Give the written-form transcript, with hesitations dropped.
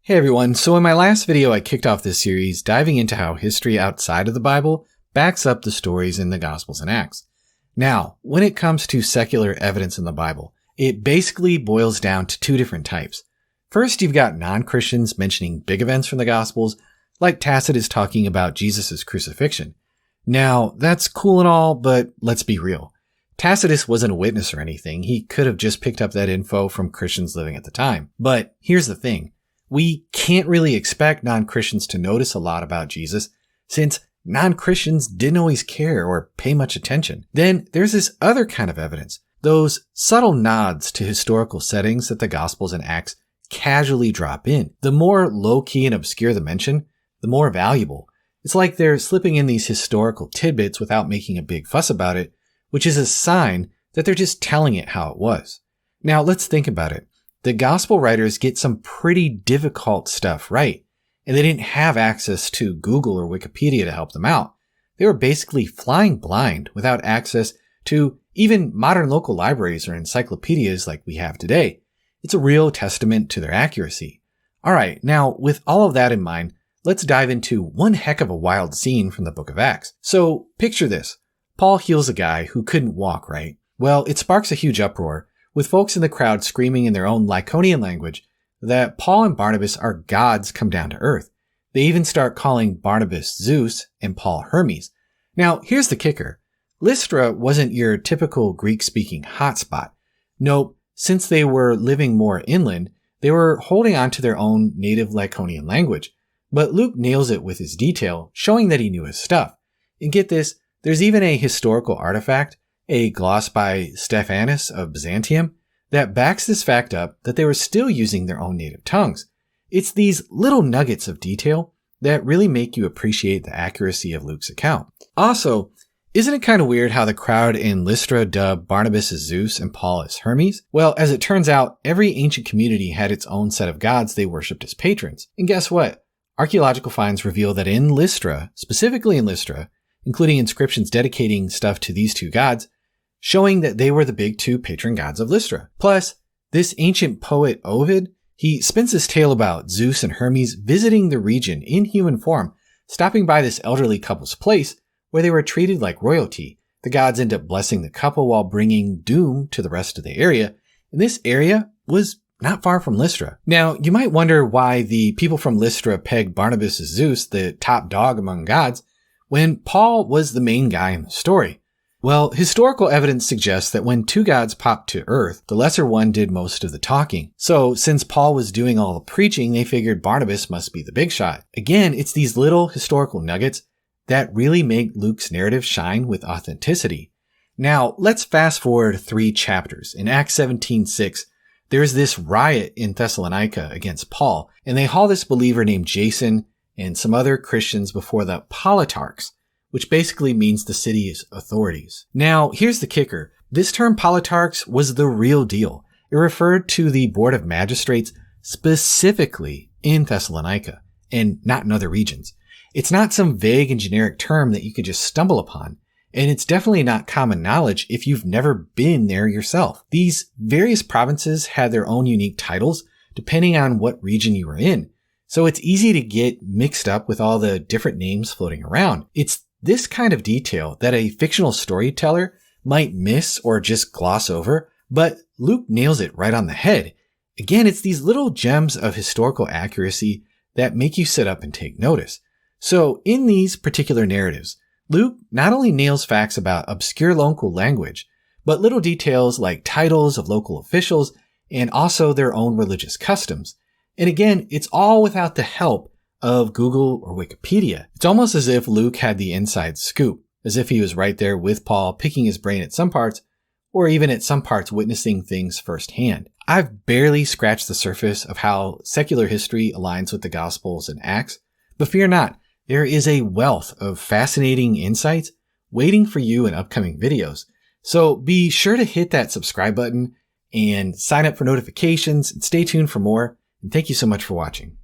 Hey everyone, so in my last video I kicked off this series diving into how history outside of the Bible backs up the stories in the Gospels and Acts. Now, when it comes to secular evidence in the Bible, it basically boils down to two different types. First, you've got non-Christians mentioning big events from the Gospels, like Tacitus talking about Jesus' crucifixion. Now, that's cool and all, but let's be real. Tacitus wasn't a witness or anything. He could have just picked up that info from Christians living at the time. But here's the thing. We can't really expect non-Christians to notice a lot about Jesus since non-Christians didn't always care or pay much attention. Then there's this other kind of evidence, those subtle nods to historical settings that the Gospels and Acts casually drop in. The more low-key and obscure the mention, the more valuable. It's like they're slipping in these historical tidbits without making a big fuss about it, which is a sign that they're just telling it how it was. Now let's think about it. The gospel writers get some pretty difficult stuff right, and they didn't have access to Google or Wikipedia to help them out. They were basically flying blind without access to even modern local libraries or encyclopedias like we have today. It's a real testament to their accuracy. Alright, now with all of that in mind, let's dive into one heck of a wild scene from the book of Acts. So picture this. Paul heals a guy who couldn't walk, right? Well, it sparks a huge uproar, with folks in the crowd screaming in their own Lycaonian language that Paul and Barnabas are gods come down to earth. They even start calling Barnabas Zeus and Paul Hermes. Now, here's the kicker. Lystra wasn't your typical Greek-speaking hotspot. Nope, since they were living more inland, they were holding on to their own native Lycaonian language. But Luke nails it with his detail, showing that he knew his stuff. And get this, there's even a historical artifact, a gloss by Stephanus of Byzantium, that backs this fact up that they were still using their own native tongues. It's these little nuggets of detail that really make you appreciate the accuracy of Luke's account. Also, isn't it kind of weird how the crowd in Lystra dubbed Barnabas as Zeus and Paul as Hermes? Well, as it turns out, every ancient community had its own set of gods they worshipped as patrons. And guess what? Archaeological finds reveal that in Lystra, specifically in Lystra, including inscriptions dedicating stuff to these two gods, showing that they were the big two patron gods of Lystra. Plus, this ancient poet Ovid, he spins this tale about Zeus and Hermes visiting the region in human form, stopping by this elderly couple's place where they were treated like royalty. The gods end up blessing the couple while bringing doom to the rest of the area, and this area was not far from Lystra. Now, you might wonder why the people from Lystra pegged Barnabas as Zeus, the top dog among gods, when Paul was the main guy in the story. Well, historical evidence suggests that when two gods popped to earth, the lesser one did most of the talking. So since Paul was doing all the preaching, they figured Barnabas must be the big shot. Again, it's these little historical nuggets that really make Luke's narrative shine with authenticity. Now, let's fast forward 3 chapters. In Acts 17:6, there's this riot in Thessalonica against Paul, and they haul this believer named Jason and some other Christians before the politarchs, which basically means the city's authorities. Now, here's the kicker. This term politarchs was the real deal. It referred to the board of magistrates specifically in Thessalonica and not in other regions. It's not some vague and generic term that you could just stumble upon, and it's definitely not common knowledge if you've never been there yourself. These various provinces had their own unique titles depending on what region you were in, so it's easy to get mixed up with all the different names floating around. It's this kind of detail that a fictional storyteller might miss or just gloss over, but Luke nails it right on the head. Again, it's these little gems of historical accuracy that make you sit up and take notice. So in these particular narratives, Luke not only nails facts about obscure local language, but little details like titles of local officials and also their own religious customs. And again, it's all without the help of Google or Wikipedia. It's almost as if Luke had the inside scoop, as if he was right there with Paul, picking his brain at some parts, or even at some parts witnessing things firsthand. I've barely scratched the surface of how secular history aligns with the Gospels and Acts, but fear not, there is a wealth of fascinating insights waiting for you in upcoming videos. So be sure to hit that subscribe button and sign up for notifications and stay tuned for more. And thank you so much for watching.